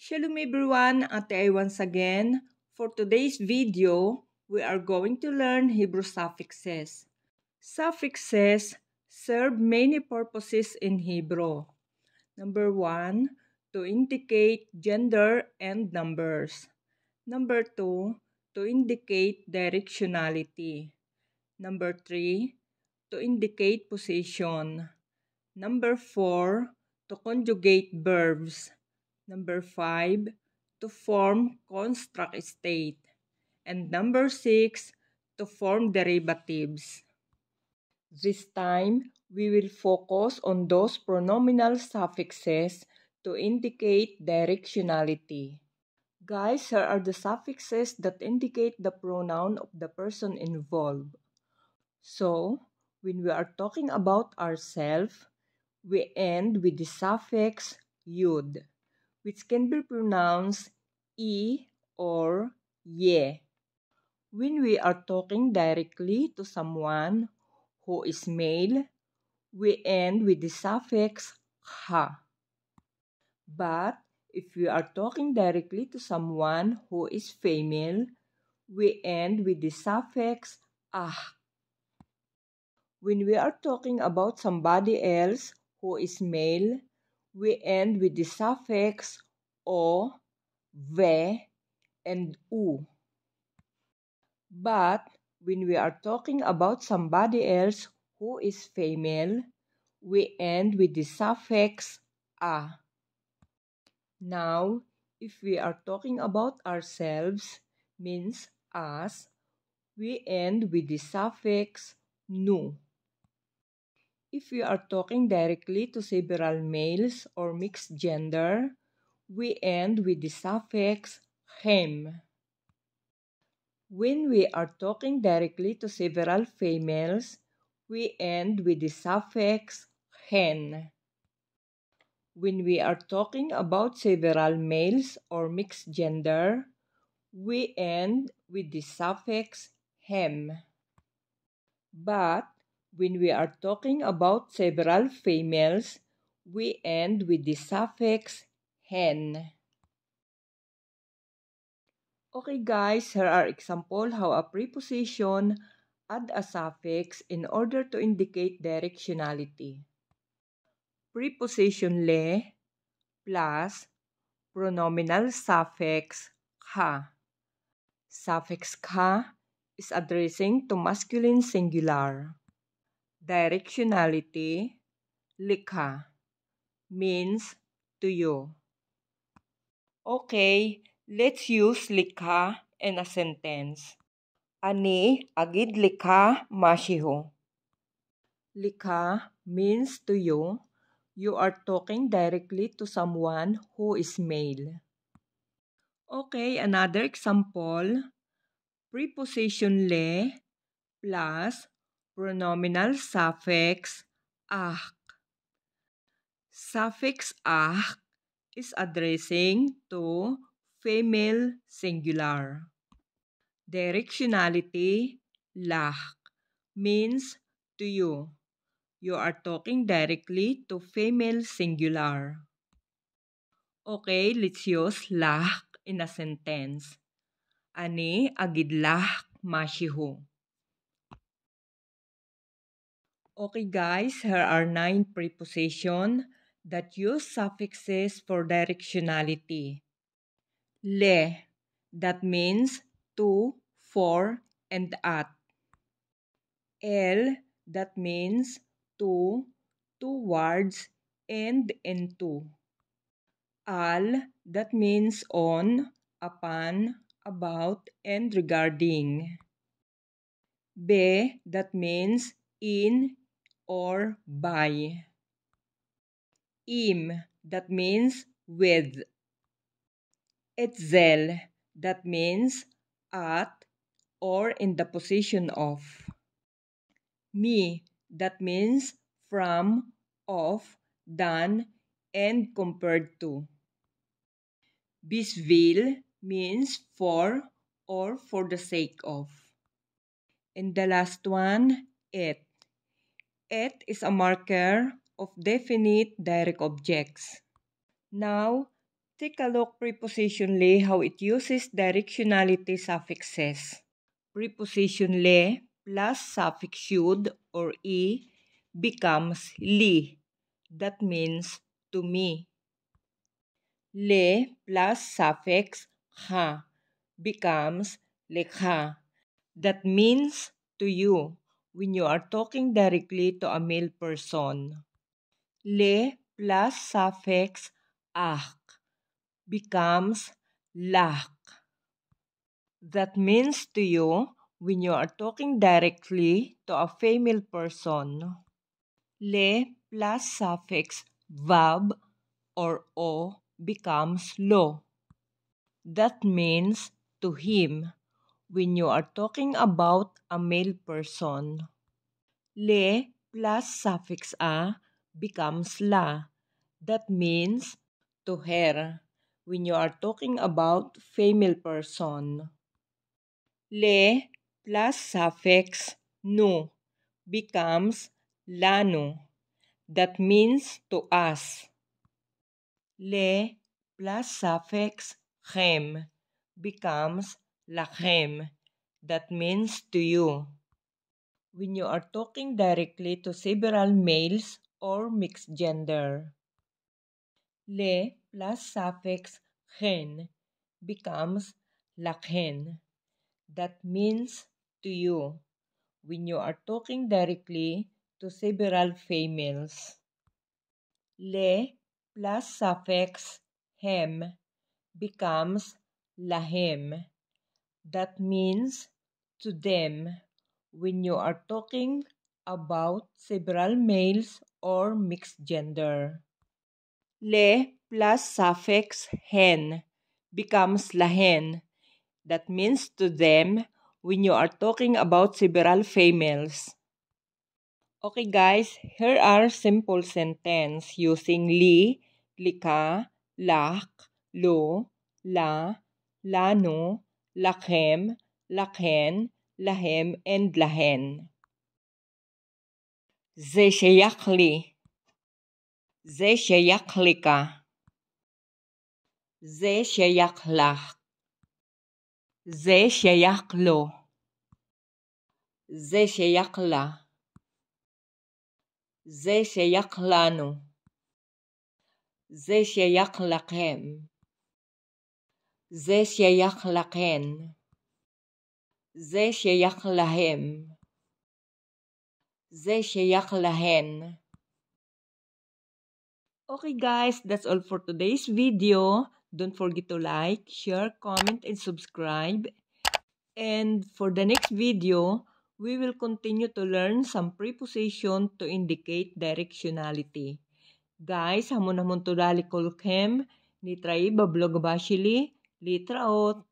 Shalom everyone, Ate Ai once again. For today's video, we are going to learn Hebrew suffixes. Suffixes serve many purposes in Hebrew. Number 1, to indicate gender and numbers. Number 2, to indicate directionality. Number 3, to indicate position. Number 4, to conjugate verbs. Number 5, to form construct state. And number 6, to form derivatives. This time, we will focus on those pronominal suffixes to indicate directionality. Guys, here are the suffixes that indicate the pronoun of the person involved. So, when we are talking about ourselves, we end with the suffix yud, which can be pronounced e or ye. When we are talking directly to someone who is male, we end with the suffix ha. But if we are talking directly to someone who is female, we end with the suffix ah. When we are talking about somebody else who is male, we end with the suffix o, ve, and u. But when we are talking about somebody else who is female, we end with the suffix a. Now, if we are talking about ourselves, means us, we end with the suffix nu. If we are talking directly to several males or mixed gender, we end with the suffix hem. When we are talking directly to several females, we end with the suffix hen. When we are talking about several males or mixed gender, we end with the suffix hem. But when we are talking about several females, we end with the suffix hen. Okay guys, here are examples how a preposition add a suffix in order to indicate directionality. Preposition le plus pronominal suffix ka. Suffix ka is addressing to masculine singular. Directionality, likha, means to you. Okay, let's use likha in a sentence. Ani agid likha mashiho. Likha means to you, you are talking directly to someone who is male. Okay, another example. Preposition le plus pronominal suffix ak. Suffix ak is addressing to female singular. Directionality lah means to you. You are talking directly to female singular. Okay, let's use lah in a sentence. Ani agid lah mashiho. Okay guys, here are 9 prepositions that use suffixes for directionality. Le, that means to, for, and at. El, that means to, towards, and into. Al, that means on, upon, about, and regarding. Be, that means in or by. Im, that means with. Etzel, that means at or in the position of. Mi, that means from, of, than, and compared to. Bisvil means for or for the sake of. And the last one, et. Et is a marker of definite direct objects. Now, Take a look preposition le, how it uses directionality suffixes. Preposition le plus suffix should or e becomes li. That means to me. Le plus suffix ha becomes lekha. That means to you when you are talking directly to a male person. Le plus suffix ak becomes lak. That means to you when you are talking directly to a female person. Le plus suffix vab or o becomes lo. That means to him when you are talking about a male person. Le plus suffix a becomes la. That means to her when you are talking about female person. Le plus suffix nu becomes lanu. That means to us. Le plus suffix chem becomes lachem. That means to you. When you are talking directly to several males or mixed gender. Le plus suffix hen becomes lakhen. That means to you when you are talking directly to several females. Le plus suffix hem becomes lahem. That means to them when you are talking about several males or mixed gender. Le plus suffix hen becomes lahen. That means to them when you are talking about several females. Okay guys, here are simple sentences using li, lika, lak, lo, la, lano, lakhem, lakhen, lahem, and lahen. זה שייך לי. זה שייך לך. זה שייך לך. זה שייך לו. זה שייך לה. זה שייך לנו. זה שייך לכם. זה שייך לכן. זה שייך להם. זה שייך להן. Okay guys, that's all for today's video. Don't forget to like, share, comment, and subscribe. And for the next video, we will continue to learn some preposition to indicate directionality. Guys, hamon-hamon tudali kulkem, ni trai bablog bashili, litraot.